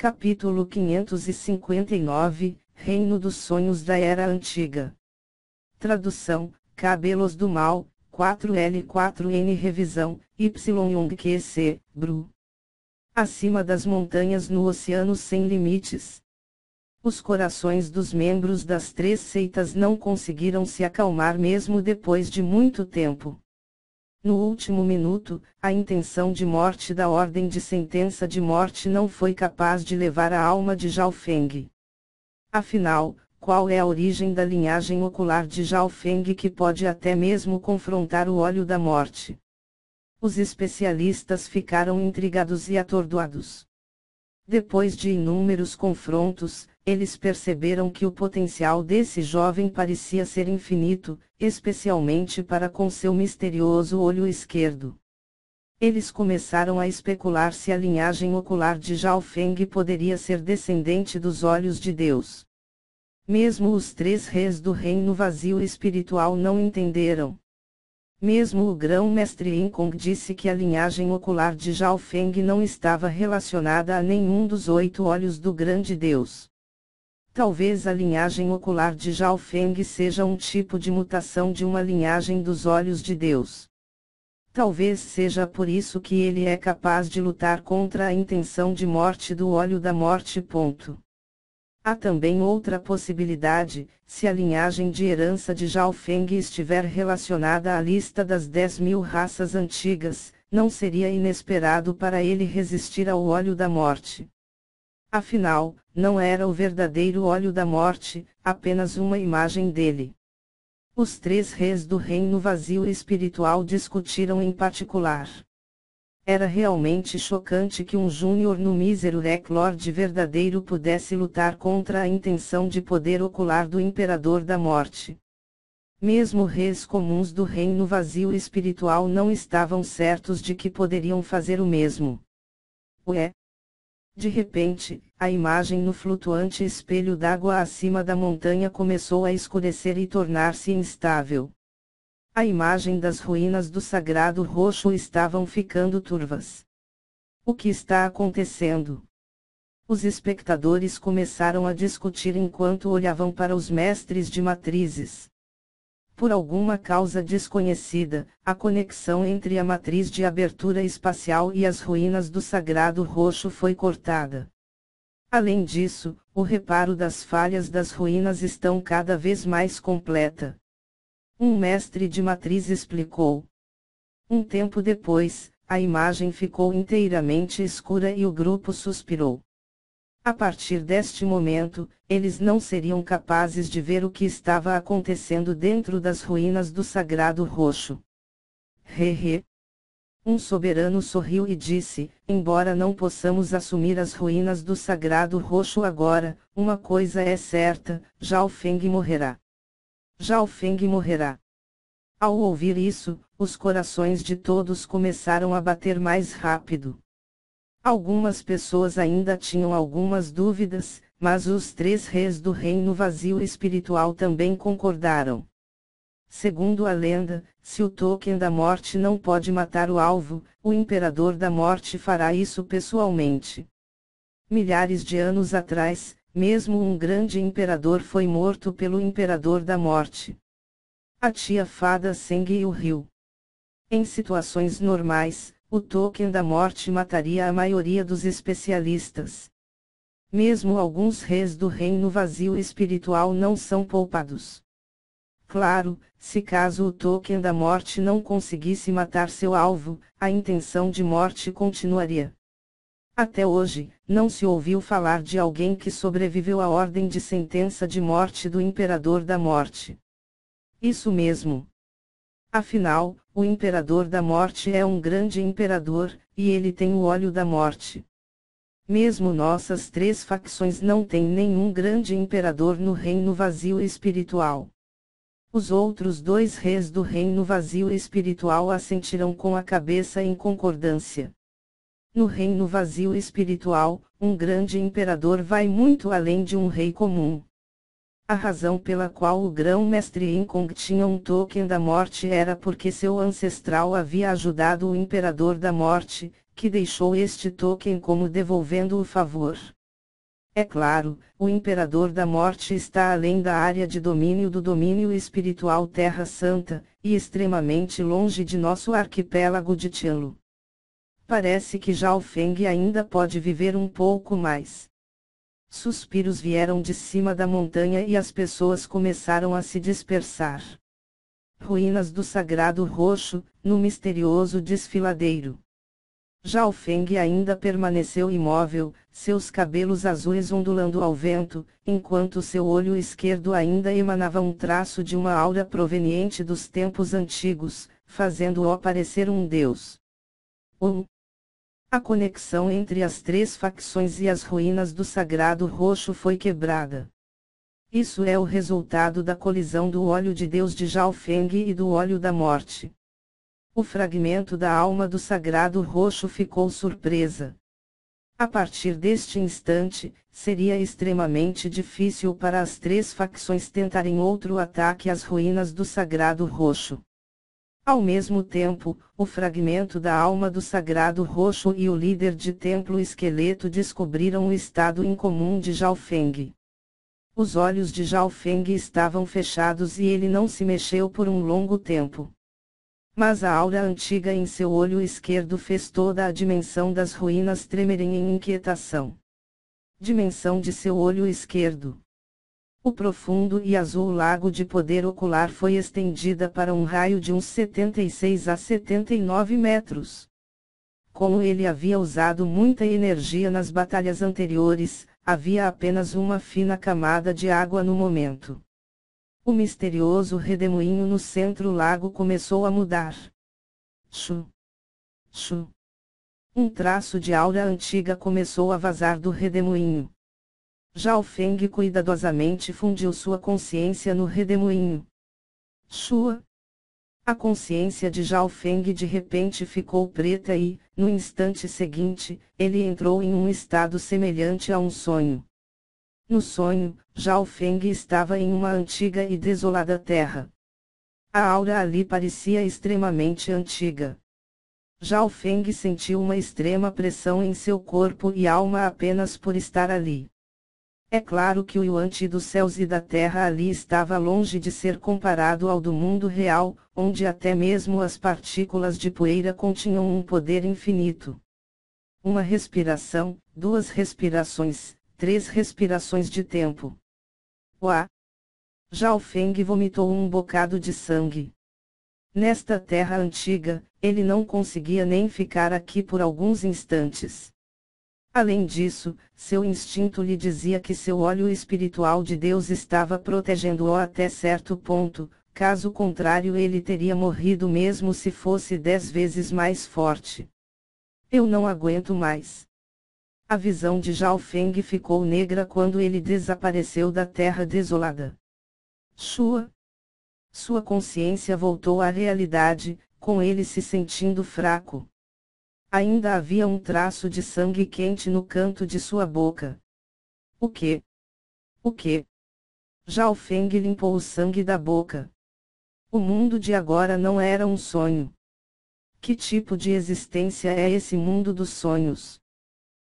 Capítulo 559, Reino dos Sonhos da Era Antiga. Tradução, Cabelos do Mal, 4L4N Revisão, Y Young QC, Bru. Acima das montanhas no oceano sem limites. Os corações dos membros das três seitas não conseguiram se acalmar mesmo depois de muito tempo. No último minuto, a intenção de morte da ordem de sentença de morte não foi capaz de levar a alma de Zhao Feng. Afinal, qual é a origem da linhagem ocular de Zhao Feng que pode até mesmo confrontar o olho da morte? Os especialistas ficaram intrigados e atordoados. Depois de inúmeros confrontos, eles perceberam que o potencial desse jovem parecia ser infinito, especialmente para com seu misterioso olho esquerdo. Eles começaram a especular se a linhagem ocular de Zhao Feng poderia ser descendente dos olhos de Deus. Mesmo os três reis do reino vazio espiritual não entenderam. Mesmo o grão-mestre Yinkong disse que a linhagem ocular de Zhao Feng não estava relacionada a nenhum dos 8 olhos do grande Deus. Talvez a linhagem ocular de Zhao Feng seja um tipo de mutação de uma linhagem dos olhos de Deus. Talvez seja por isso que ele é capaz de lutar contra a intenção de morte do olho da morte. Há também outra possibilidade: se a linhagem de herança de Zhao Feng estiver relacionada à lista das 10.000 raças antigas, não seria inesperado para ele resistir ao olho da morte. Afinal, não era o verdadeiro olho da morte, apenas uma imagem dele. Os três reis do reino vazio espiritual discutiram em particular. Era realmente chocante que um júnior no mísero Lord verdadeiro pudesse lutar contra a intenção de poder ocular do Imperador da Morte. Mesmo reis comuns do reino vazio espiritual não estavam certos de que poderiam fazer o mesmo. Ué! De repente, a imagem no flutuante espelho d'água acima da montanha começou a escurecer e tornar-se instável. A imagem das ruínas do Sagrado Roxo estavam ficando turvas. O que está acontecendo? Os espectadores começaram a discutir enquanto olhavam para os mestres de matrizes. Por alguma causa desconhecida, a conexão entre a matriz de abertura espacial e as ruínas do Sagrado Roxo foi cortada. Além disso, o reparo das falhas das ruínas estão cada vez mais completa. Um mestre de matriz explicou. Um tempo depois, a imagem ficou inteiramente escura e o grupo suspirou. A partir deste momento, eles não seriam capazes de ver o que estava acontecendo dentro das ruínas do Sagrado Roxo. Hehe. Um soberano sorriu e disse: embora não possamos assumir as ruínas do Sagrado Roxo agora, uma coisa é certa: Zhao Feng morrerá. Zhao Feng morrerá. Ao ouvir isso, os corações de todos começaram a bater mais rápido. Algumas pessoas ainda tinham algumas dúvidas, mas os três reis do reino vazio espiritual também concordaram. Segundo a lenda, se o token da morte não pode matar o alvo, o imperador da morte fará isso pessoalmente. Milhares de anos atrás, mesmo um grande imperador foi morto pelo imperador da morte. A tia fada Seng e o rio. Em situações normais, o token da morte mataria a maioria dos especialistas. Mesmo alguns reis do reino vazio espiritual não são poupados. Claro, se caso o token da morte não conseguisse matar seu alvo, a intenção de morte continuaria. Até hoje, não se ouviu falar de alguém que sobreviveu à ordem de sentença de morte do Imperador da Morte. Isso mesmo. Afinal, o Imperador da Morte é um grande imperador, e ele tem o olho da morte. Mesmo nossas três facções não têm nenhum grande imperador no reino vazio espiritual. Os outros dois reis do reino vazio espiritual assentiram com a cabeça em concordância. No reino vazio espiritual, um grande imperador vai muito além de um rei comum. A razão pela qual o grão-mestre Yinkong tinha um token da morte era porque seu ancestral havia ajudado o Imperador da Morte, que deixou este token como devolvendo o favor. É claro, o Imperador da Morte está além da área de domínio do domínio espiritual Terra Santa, e extremamente longe de nosso arquipélago de Tianlu. Parece que Zhao Feng ainda pode viver um pouco mais. Suspiros vieram de cima da montanha e as pessoas começaram a se dispersar. Ruínas do Sagrado Roxo, no misterioso desfiladeiro. Zhao Feng ainda permaneceu imóvel, seus cabelos azuis ondulando ao vento, enquanto seu olho esquerdo ainda emanava um traço de uma aura proveniente dos tempos antigos, fazendo-o parecer um deus. A conexão entre as três facções e as ruínas do Sagrado Roxo foi quebrada. Isso é o resultado da colisão do óleo de Deus de Zhao Feng e do óleo da morte. O fragmento da alma do Sagrado Roxo ficou surpresa. A partir deste instante, seria extremamente difícil para as três facções tentarem outro ataque às ruínas do Sagrado Roxo. Ao mesmo tempo, o fragmento da alma do Sagrado Roxo e o líder de Templo Esqueleto descobriram o estado incomum de Zhao Feng. Os olhos de Zhao Feng estavam fechados e ele não se mexeu por um longo tempo. Mas a aura antiga em seu olho esquerdo fez toda a dimensão das ruínas tremerem em inquietação. Dimensão de seu olho esquerdo. O profundo e azul lago de poder ocular foi estendida para um raio de uns 76 a 79 metros. Como ele havia usado muita energia nas batalhas anteriores, havia apenas uma fina camada de água no momento. O misterioso redemoinho no centro-lago começou a mudar. Chu. Chu. Um traço de aura antiga começou a vazar do redemoinho. Zhao Feng cuidadosamente fundiu sua consciência no redemoinho. Shua. A consciência de Zhao Feng de repente ficou preta e, no instante seguinte, ele entrou em um estado semelhante a um sonho. No sonho, Zhao Feng estava em uma antiga e desolada terra. A aura ali parecia extremamente antiga. Zhao Feng sentiu uma extrema pressão em seu corpo e alma apenas por estar ali. É claro que o Yuan-Ti dos céus e da terra ali estava longe de ser comparado ao do mundo real, onde até mesmo as partículas de poeira continham um poder infinito. Uma respiração, duas respirações, 3 respirações de tempo. Uá! Zhao Feng vomitou um bocado de sangue. Nesta terra antiga, ele não conseguia nem ficar aqui por alguns instantes. Além disso, seu instinto lhe dizia que seu óleo espiritual de Deus estava protegendo-o até certo ponto, caso contrário ele teria morrido mesmo se fosse 10 vezes mais forte. Eu não aguento mais. A visão de Zhao Feng ficou negra quando ele desapareceu da terra desolada. Shua. Sua consciência voltou à realidade, com ele se sentindo fraco. Ainda havia um traço de sangue quente no canto de sua boca. O quê? O quê? Zhao Feng limpou o sangue da boca. O mundo de agora não era um sonho. Que tipo de existência é esse mundo dos sonhos?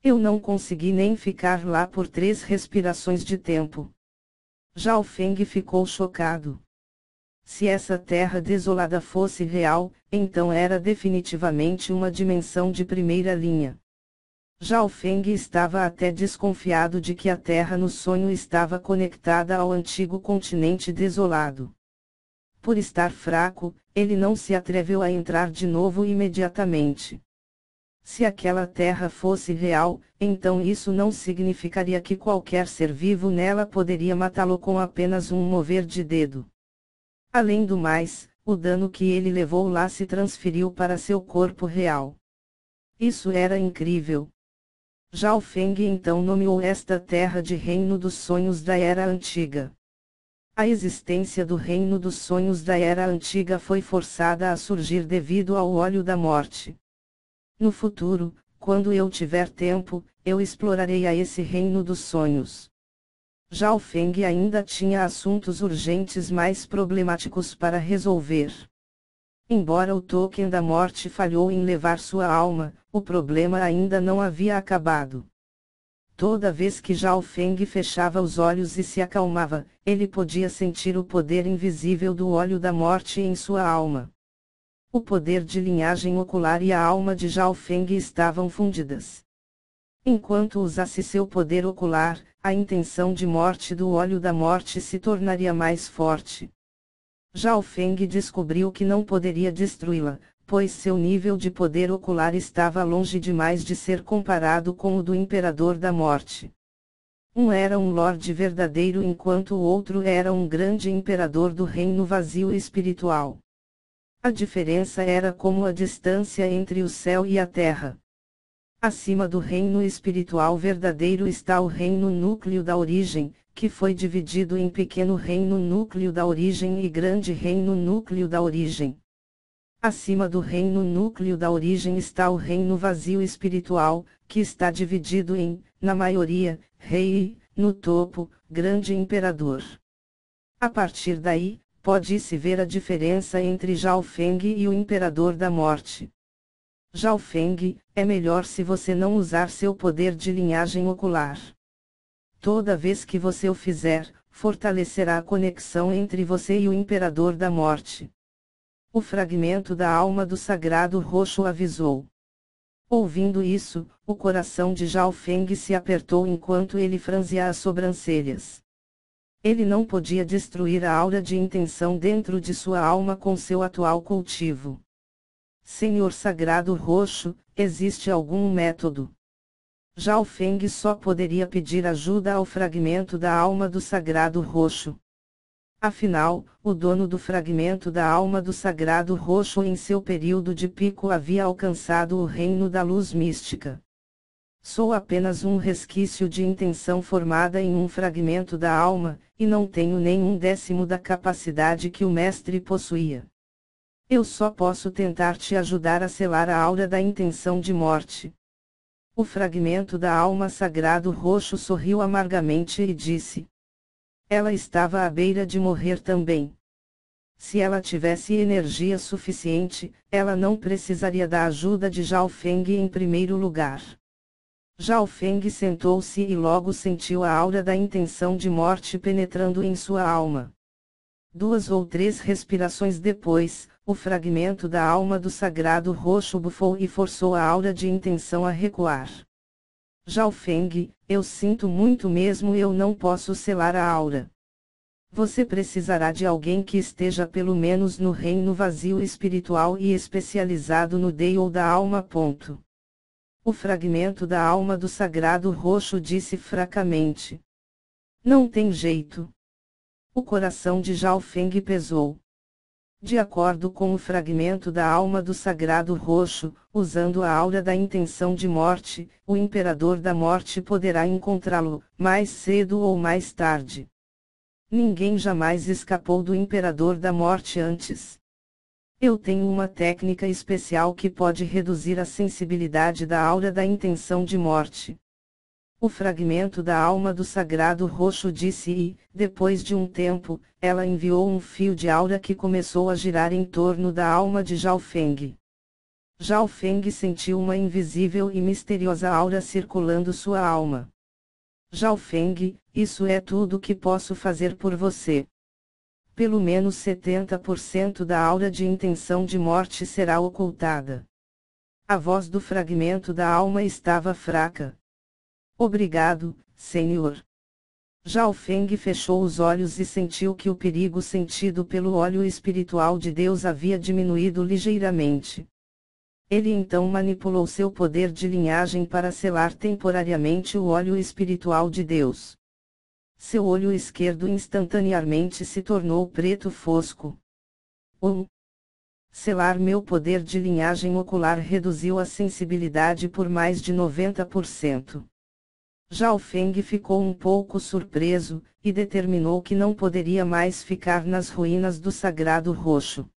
Eu não consegui nem ficar lá por 3 respirações de tempo. Zhao Feng ficou chocado. Se essa terra desolada fosse real, então era definitivamente uma dimensão de primeira linha. Zhao Feng estava até desconfiado de que a terra no sonho estava conectada ao antigo continente desolado. Por estar fraco, ele não se atreveu a entrar de novo imediatamente. Se aquela terra fosse real, então isso não significaria que qualquer ser vivo nela poderia matá-lo com apenas um mover de dedo. Além do mais, o dano que ele levou lá se transferiu para seu corpo real. Isso era incrível. Zhao Feng então nomeou esta terra de Reino dos Sonhos da Era Antiga. A existência do Reino dos Sonhos da Era Antiga foi forçada a surgir devido ao óleo da morte. No futuro, quando eu tiver tempo, eu explorarei a esse Reino dos Sonhos. Zhao Feng ainda tinha assuntos urgentes mais problemáticos para resolver. Embora o token da morte falhou em levar sua alma, o problema ainda não havia acabado. Toda vez que Zhao Feng fechava os olhos e se acalmava, ele podia sentir o poder invisível do óleo da morte em sua alma. O poder de linhagem ocular e a alma de Zhao Feng estavam fundidas. Enquanto usasse seu poder ocular, a intenção de morte do óleo da morte se tornaria mais forte. Zhao Feng descobriu que não poderia destruí-la, pois seu nível de poder ocular estava longe demais de ser comparado com o do Imperador da Morte. Um era um lorde verdadeiro enquanto o outro era um grande imperador do reino vazio espiritual. A diferença era como a distância entre o céu e a terra. Acima do reino espiritual verdadeiro está o reino núcleo da origem, que foi dividido em pequeno reino núcleo da origem e grande reino núcleo da origem. Acima do reino núcleo da origem está o reino vazio espiritual, que está dividido em, na maioria, rei e, no topo, grande imperador. A partir daí, pode-se ver a diferença entre Zhao Feng e o Imperador da Morte. Zhao Feng, é melhor se você não usar seu poder de linhagem ocular. Toda vez que você o fizer, fortalecerá a conexão entre você e o Imperador da Morte. O fragmento da alma do Sagrado Roxo avisou. Ouvindo isso, o coração de Zhao Feng se apertou enquanto ele franzia as sobrancelhas. Ele não podia destruir a aura de intenção dentro de sua alma com seu atual cultivo. Senhor Sagrado Roxo, existe algum método? Zhao Feng só poderia pedir ajuda ao fragmento da alma do Sagrado Roxo. Afinal, o dono do fragmento da alma do Sagrado Roxo em seu período de pico havia alcançado o reino da luz mística. Sou apenas um resquício de intenção formada em um fragmento da alma, e não tenho nem 1/10 da capacidade que o mestre possuía. Eu só posso tentar te ajudar a selar a aura da intenção de morte. O fragmento da alma Sagrado Roxo sorriu amargamente e disse. Ela estava à beira de morrer também. Se ela tivesse energia suficiente, ela não precisaria da ajuda de Zhao Feng em primeiro lugar. Zhao Feng sentou-se e logo sentiu a aura da intenção de morte penetrando em sua alma. 2 ou 3 respirações depois, o fragmento da alma do Sagrado Roxo bufou e forçou a aura de intenção a recuar. Zhao Feng, eu sinto muito mesmo, eu não posso selar a aura. Você precisará de alguém que esteja pelo menos no reino vazio espiritual e especializado no Deio da alma. O fragmento da alma do Sagrado Roxo disse fracamente. Não tem jeito. O coração de Zhao Feng pesou. De acordo com o fragmento da alma do Sagrado Roxo, usando a aura da intenção de morte, o Imperador da Morte poderá encontrá-lo, mais cedo ou mais tarde. Ninguém jamais escapou do Imperador da Morte antes. Eu tenho uma técnica especial que pode reduzir a sensibilidade da aura da intenção de morte. O fragmento da alma do Sagrado Roxo disse e, depois de um tempo, ela enviou um fio de aura que começou a girar em torno da alma de Zhao Feng. Zhao Feng sentiu uma invisível e misteriosa aura circulando sua alma. Zhao Feng, isso é tudo que posso fazer por você. Pelo menos 70% da aura de intenção de morte será ocultada. A voz do fragmento da alma estava fraca. Obrigado, Senhor. Zhao Feng fechou os olhos e sentiu que o perigo sentido pelo óleo espiritual de Deus havia diminuído ligeiramente. Ele então manipulou seu poder de linhagem para selar temporariamente o óleo espiritual de Deus. Seu olho esquerdo instantaneamente se tornou preto fosco. Selar meu poder de linhagem ocular reduziu a sensibilidade por mais de 90%. Zhao Feng ficou um pouco surpreso, e determinou que não poderia mais ficar nas ruínas do Sagrado Roxo.